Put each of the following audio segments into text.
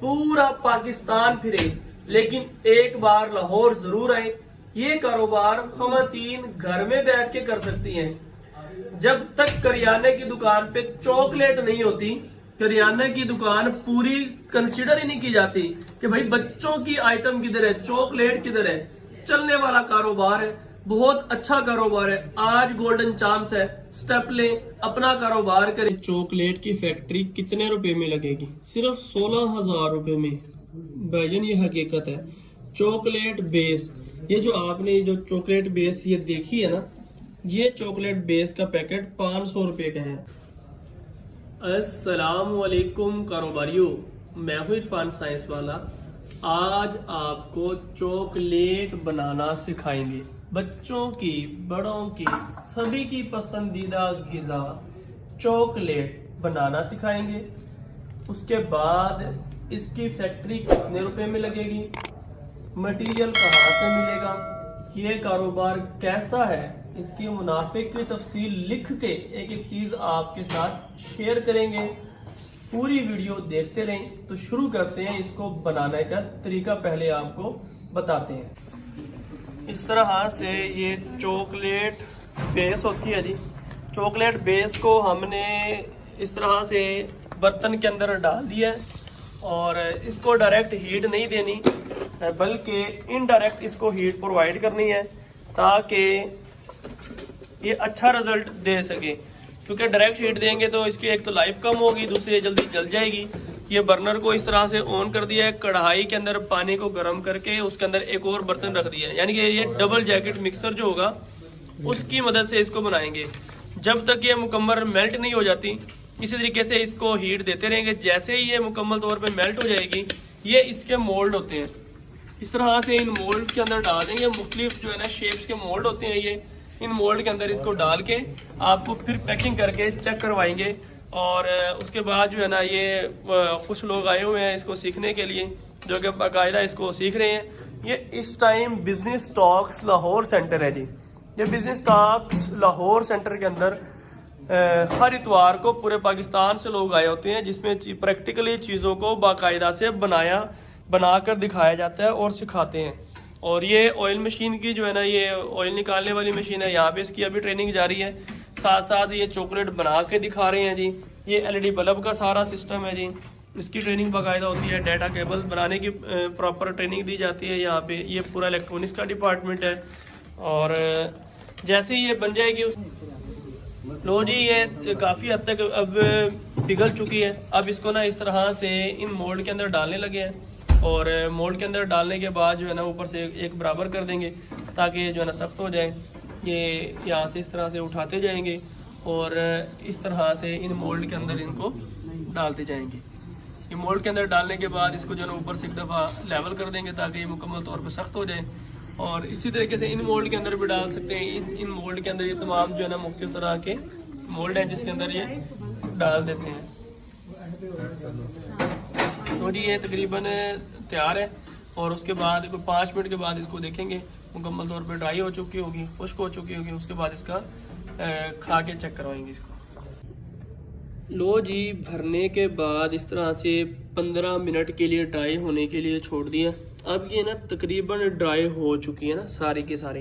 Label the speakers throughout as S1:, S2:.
S1: पूरा पाकिस्तान फिरे, लेकिन एक बार लाहौर जरूर आए। ये कारोबार खवातीन घर में बैठ के कर सकती हैं। जब तक करियाने की दुकान पे चॉकलेट नहीं होती, करियाने की दुकान पूरी कंसीडर ही नहीं की जाती कि भाई बच्चों की आइटम किधर है, चॉकलेट किधर है। चलने वाला कारोबार है, बहुत अच्छा कारोबार है। आज गोल्डन चांस है, स्टेप लें, अपना कारोबार करें। चॉकलेट की फैक्ट्री कितने रुपए में लगेगी? सिर्फ 16,000 रुपए में। भाईजान ये हकीकत है। चॉकलेट बेस, ये जो आपने जो चॉकलेट बेस ये देखी है ना, ये चॉकलेट बेस का पैकेट 500 रुपए का है। अस्सलाम वालेकुम कारोबारियों, मैं हूं इरफान साइंस वाला। आज आपको चॉकलेट बनाना सिखाएंगे। बच्चों की, बड़ों की, सभी की पसंदीदा गिज़ा चॉकलेट बनाना सिखाएंगे। उसके बाद इसकी फैक्ट्री कितने रुपए में लगेगी, मटेरियल कहाँ से मिलेगा, ये कारोबार कैसा है, इसकी मुनाफे की तफसील लिख के एक एक चीज आपके साथ शेयर करेंगे। पूरी वीडियो देखते रहें। तो शुरू करते हैं। इसको बनाने का तरीका पहले आपको बताते हैं। इस तरह से ये चॉकलेट बेस होती है जी। चॉकलेट बेस को हमने इस तरह से बर्तन के अंदर डाल दिया है और इसको डायरेक्ट हीट नहीं देनी, बल्कि इनडायरेक्ट इसको हीट प्रोवाइड करनी है ताकि ये अच्छा रिजल्ट दे सके। क्योंकि डायरेक्ट हीट देंगे तो इसकी एक तो लाइफ कम होगी, दूसरी जल्दी जल जाएगी। ये बर्नर को इस तरह से ऑन कर दिया है, कढ़ाई के अंदर पानी को गर्म करके उसके अंदर एक और बर्तन रख दिया है, यानी कि ये डबल जैकेट मिक्सर जो होगा उसकी मदद से इसको बनाएंगे। जब तक ये मुकम्मल मेल्ट नहीं हो जाती, इसी तरीके से इसको हीट देते रहेंगे। जैसे ही ये मुकम्मल तौर पे मेल्ट हो जाएगी, ये इसके मोल्ड होते हैं, इस तरह से इन मोल्ड के अंदर डाल देंगे। मुख्तलिफ जो है ना शेप्स के मोल्ड होते हैं, ये इन मोल्ड के अंदर इसको डाल के आपको फिर पैकिंग करके चेक करवाएंगे। और उसके बाद जो है ना ये कुछ लोग आए हुए हैं इसको सीखने के लिए, जो कि बाकायदा इसको सीख रहे हैं। ये इस time business talks Lahore centre है जी। ये बिजनेस टॉक्स लाहौर सेंटर के अंदर हर इतवार को पूरे पाकिस्तान से लोग आए होते हैं, जिसमें प्रैक्टिकली चीज़ों को बाकायदा से बनाकर दिखाया जाता है और सिखाते हैं। और ये ऑयल मशीन की जो है ना, ये ऑयल निकालने वाली मशीन है, यहाँ पे इसकी अभी ट्रेनिंग जारी है। साथ साथ ये चॉकलेट बना के दिखा रहे हैं जी। ये एलईडी बल्ब का सारा सिस्टम है जी, इसकी ट्रेनिंग बाकायदा होती है। डाटा केबल्स बनाने की प्रॉपर ट्रेनिंग दी जाती है यहाँ पे। ये पूरा इलेक्ट्रॉनिक्स का डिपार्टमेंट है। और जैसे ही ये बन जाएगी लो जी, ये काफ़ी हद तक अब पिघल चुकी है। अब इसको ना इस तरह से इन मोल्ड के अंदर डालने लगे हैं और मोल्ड के अंदर डालने के बाद जो है ना ऊपर से एक बराबर कर देंगे ताकि जो है ना सख्त हो जाए। ये यहाँ से इस तरह से उठाते जाएंगे और इस तरह से इन मोल्ड के अंदर इनको डालते जाएंगे। ये मोल्ड के अंदर डालने के बाद इसको जो है ना ऊपर से एक दफ़ा लेवल कर देंगे ताकि ये मुकम्मल तौर पर सख्त हो जाए। और इसी तरीके से इन मोल्ड के अंदर भी डाल सकते हैं। इन मोल्ड के अंदर ये तमाम जो है ना मुख्तलिफ तरह के मोल्ड हैं जिसके अंदर ये डाल देते हैं। तो जी ये तकरीबन तैयार है और उसके बाद कोई 5 मिनट के बाद इसको देखेंगे, मुकम्मल तौर पे ड्राई हो चुकी होगी, खुश्क हो चुकी होगी। उसके बाद इसका खा के चेक करवाएंगे इसको। लो जी, भरने के बाद इस तरह से 15 मिनट के लिए ड्राई होने के लिए छोड़ दिया। अब ये ना तकरीबन ड्राई हो चुकी है ना सारे के सारे,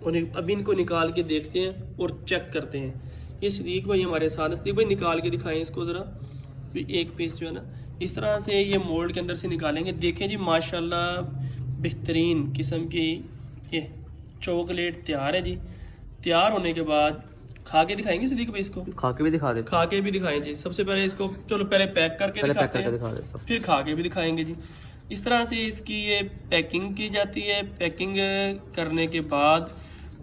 S1: और अभी इनको निकाल के देखते हैं और चेक करते हैं। ये सदीक भाई हमारे साथ, सदीक भाई निकाल के दिखाएं इसको ज़रा। एक पीस जो है ना इस तरह से ये मोल्ड के अंदर से निकालेंगे। देखें जी माशाल्लाह बेहतरीन किस्म की ये चॉकलेट तैयार है जी। तैयार होने के बाद खा के दिखाएंगे सदीक भाई, इसको
S2: खा के भी दिखा देते,
S1: खा के भी दिखाएं जी। सबसे पहले इसको चलो पहले पैक करके दिखाते हैं, फिर खा के भी दिखाएंगे जी। इस तरह से इसकी ये पैकिंग की जाती है। पैकिंग करने के बाद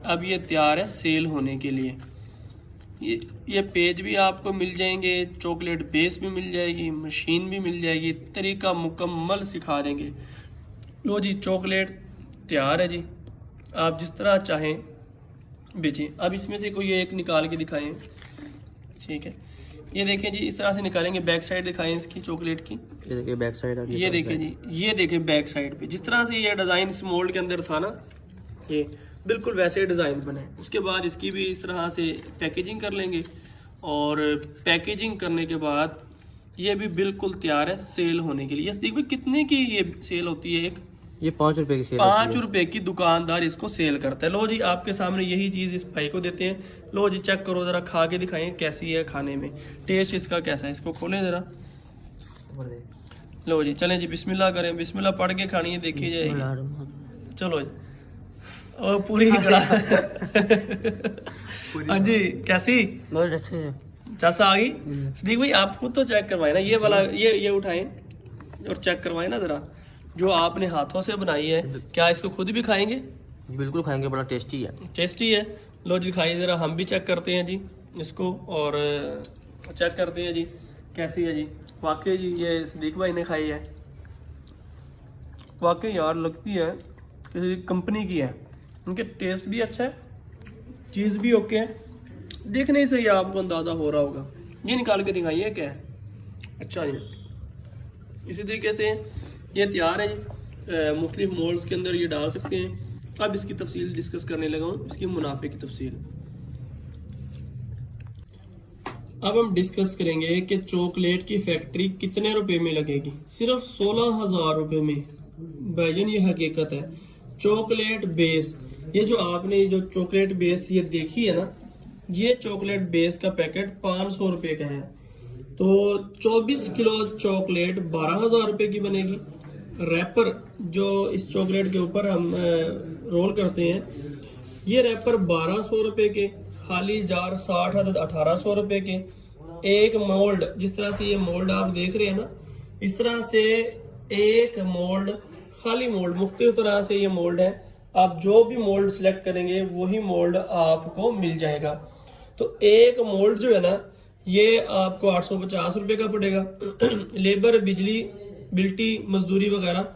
S1: अब ये तैयार है सेल होने के लिए। ये पेज भी आपको मिल जाएंगे, चॉकलेट बेस भी मिल जाएगी, मशीन भी मिल जाएगी, तरीका मुकम्मल सिखा देंगे। लो जी, चॉकलेट तैयार है जी, आप जिस तरह चाहें बेचें। अब इसमें से कोई एक निकाल के दिखाएं, ठीक है। ये देखें जी, इस तरह से निकालेंगे। बैक साइड दिखाएं इसकी चॉकलेट की।
S2: ये देखिए बैक साइड।
S1: ये देखें जी, ये देखें बैक साइड पे जिस तरह से ये डिज़ाइन इस मोल्ड के अंदर था ना, ये बिल्कुल वैसे डिज़ाइन बना है। उसके बाद इसकी भी इस तरह से पैकेजिंग कर लेंगे और पैकेजिंग करने के बाद ये भी बिल्कुल तैयार है सेल होने के लिए। ये भाई कितने की ये सेल होती है? एक
S2: ये 5 रुपए की सेल
S1: 5 रुपए की दुकानदार इसको सेल करता है। लो जी आपके सामने यही चीज इस भाई को देते हैं। लो जी चेक करो जरा, खा के दिखाएं कैसी है खाने में, टेस्ट इसका कैसा है। इसको खोलें जरा। लो जी चलें जी, बिस्मिल्लाह करें। बिस्मिल्लाह पढ़ के खानी है, देखी जाएगी। चलो जी, और पूरी कड़ा। हाँ जी, कैसी
S2: बहुत अच्छे है।
S1: चासा आ गई? सदीक भाई आप खुद तो चेक करवाए ना, ये वाला ये उठाएं और चेक करवाएं ना जरा, जो आपने हाथों से बनाई है। क्या इसको खुद भी खाएंगे?
S2: बिल्कुल खाएंगे, बड़ा टेस्टी है।
S1: टेस्टी है। लो जी खाइए जरा, हम भी चेक करते हैं जी इसको, और चेक करते हैं जी कैसी है जी। वाकई जी ये सदीक भाई ने खाई है, वाकई यार लगती है किसी कंपनी की है। उनके टेस्ट भी अच्छा है, चीज़ भी ओके है, देखने से ही आपको अंदाज़ा हो रहा होगा। ये निकाल के दिखाइए क्या है। अच्छा जी, इसी तरीके से ये तैयार है जी, मुख्तलिफ मोल्ड्स के अंदर ये डाल सकते हैं। अब इसकी तफसील डिस्कस करने लगा हूँ, इसकी मुनाफे की तफसील। अब हम डिस्कस करेंगे कि चॉकलेट की फैक्ट्री कितने रुपए में लगेगी। सिर्फ 16,000 रुपए में। भाईजान ये हकीकत है। चॉकलेट बेस, ये जो आपने जो चॉकलेट बेस ये देखी है ना, ये चॉकलेट बेस का पैकेट 500 रुपए का है। तो 24 किलो चॉकलेट 12,000 रुपए की बनेगी। रैपर जो इस चॉकलेट के ऊपर हम रोल करते हैं, ये रैपर 1200 रुपए के, खाली जार 60 अदद 1800 रुपए के। एक मोल्ड, जिस तरह से ये मोल्ड आप देख रहे हैं ना, इस तरह से एक मोल्ड, खाली मोल्ड, मुख्तलिफ तरह से ये मोल्ड है। आप जो भी मोल्ड सिलेक्ट करेंगे वही मोल्ड आपको मिल जाएगा। तो एक मोल्ड जो है ना, ये आपको 850 रुपए का पड़ेगा। लेबर, बिजली, बिल्टी, मजदूरी वगैरह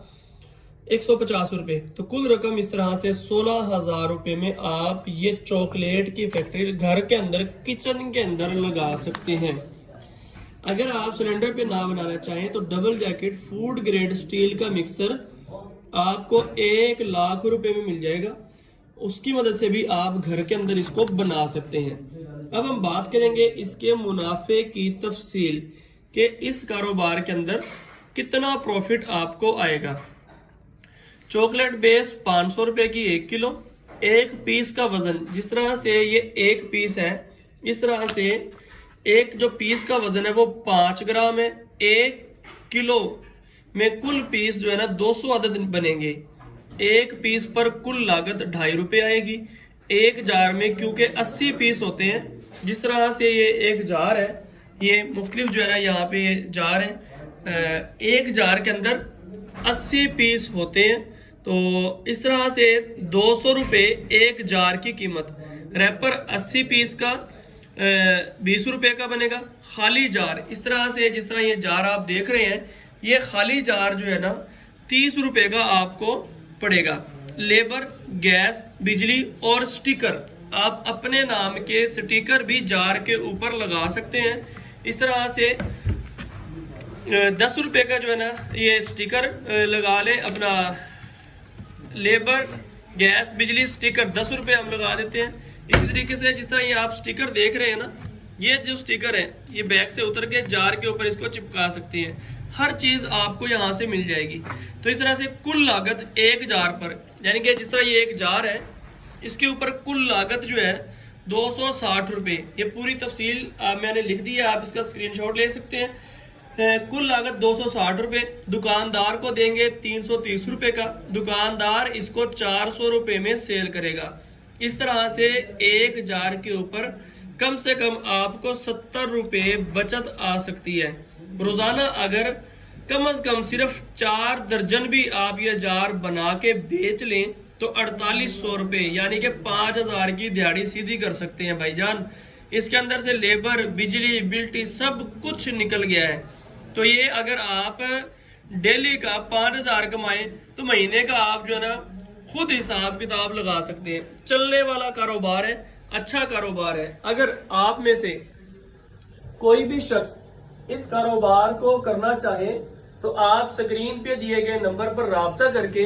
S1: 150 रुपए। तो कुल रकम इस तरह से 16,000 रुपए में आप ये चॉकलेट की फैक्ट्री घर के अंदर, किचन के अंदर लगा सकते हैं। अगर आप सिलेंडर पे ना बनाना चाहें तो double jacket food grade steel का मिक्सर आपको 1 लाख रुपए में मिल जाएगा। उसकी मदद से भी आप घर के अंदर इसको बना सकते हैं। अब हम बात करेंगे इसके मुनाफे की तफसील कि इस कारोबार के अंदर कितना प्रॉफिट आपको आएगा। चॉकलेट बेस 500 रुपए की 1 किलो। एक पीस का वजन, जिस तरह से ये एक पीस है, इस तरह से एक जो पीस का वजन है वो 5 ग्राम है। 1 किलो में कुल पीस जो है ना 200 अदद बनेंगे। एक पीस पर कुल लागत 2.5 रुपए आएगी। एक जार में क्योंकि 80 पीस होते हैं, जिस तरह से ये एक जार है, ये मुख्तलिफ जो है ना यहाँ पे ये जार है, एक जार के अंदर 80 पीस होते हैं। तो इस तरह से 200 रुपए एक जार की कीमत। रैपर 80 पीस का 20 रुपए का बनेगा। खाली जार इस तरह से, जिस तरह ये जार आप देख रहे हैं, ये खाली जार जो है ना 30 रुपए का आपको पड़ेगा। लेबर, गैस, बिजली और स्टिकर, आप अपने नाम के स्टिकर भी जार के ऊपर लगा सकते हैं। इस तरह से 10 रुपए का जो है ना ये स्टिकर लगा ले अपना। लेबर, गैस, बिजली, स्टिकर 10 रुपए हम लगा देते हैं। इसी तरीके से जिस तरह ये आप स्टिकर देख रहे हैं ना, ये जो स्टिकर है ये बैग से उतर के जार के ऊपर इसको चिपका सकते हैं। हर चीज आपको यहाँ से मिल जाएगी। तो इस तरह से कुल लागत एक जार पर, यानी कि जिस तरह ये एक जार है, इसके ऊपर कुल लागत जो है 260 रुपए। ये पूरी तफसील मैंने लिख दी है, आप इसका स्क्रीनशॉट ले सकते हैं। कुल लागत 260 रुपए। दुकानदार को देंगे 330 रुपए का। दुकानदार इसको 400 रुपए में सेल करेगा। इस तरह से एक जार के ऊपर कम से कम आपको 70 रुपए बचत आ सकती है। रोजाना अगर कम से कम सिर्फ 4 दर्जन भी आप ये जार बना के बेच लें तो 4800 रुपए, यानी कि 5000 की दिहाड़ी सीधी कर सकते हैं भाईजान। इसके अंदर से लेबर, बिजली, बिल्टी सब कुछ निकल गया है। तो ये अगर आप डेली का 5000 कमाएं तो महीने का आप जो है ना खुद हिसाब किताब लगा सकते हैं। चलने वाला कारोबार है, अच्छा कारोबार है। अगर आप में से कोई भी शख्स इस कारोबार को करना चाहे तो आप स्क्रीन पे दिए गए नंबर पर राब्ता करके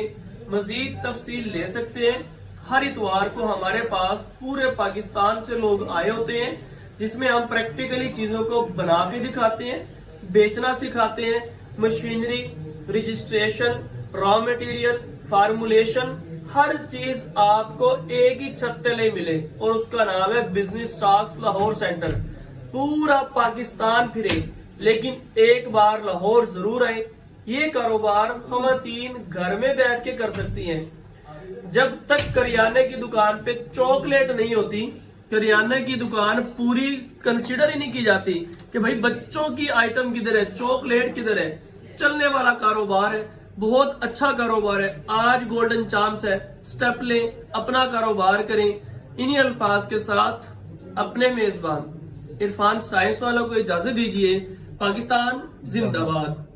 S1: मजीद तफसील ले सकते हैं। हर इतवार को हमारे पास पूरे पाकिस्तान से लोग आए होते हैं, जिसमें हम प्रैक्टिकली चीजों को बना के दिखाते हैं। बेचना सिखाते हैं, machinery, registration, raw material, formulation, हर चीज आपको एक ही छत तले मिले और उसका नाम है बिजनेस स्टॉक्स लाहौर सेंटर। पूरा पाकिस्तान फिरे लेकिन एक बार लाहौर जरूर आए। ये कारोबार खवातीन घर में बैठ के कर सकती हैं। जब तक करियाने की दुकान पे चॉकलेट नहीं होती, करियाने की दुकान पूरी कंसीडर ही नहीं की जाती कि भाई बच्चों की आइटम किधर है, चॉकलेट किधर है। चलने वाला कारोबार है, बहुत अच्छा कारोबार है। आज गोल्डन चांस है, स्टेप लें, अपना कारोबार करें। इन्हीं अल्फाज के साथ अपने मेजबान इरफान साइंस वालों को इजाजत दीजिए। पाकिस्तान जिंदाबाद।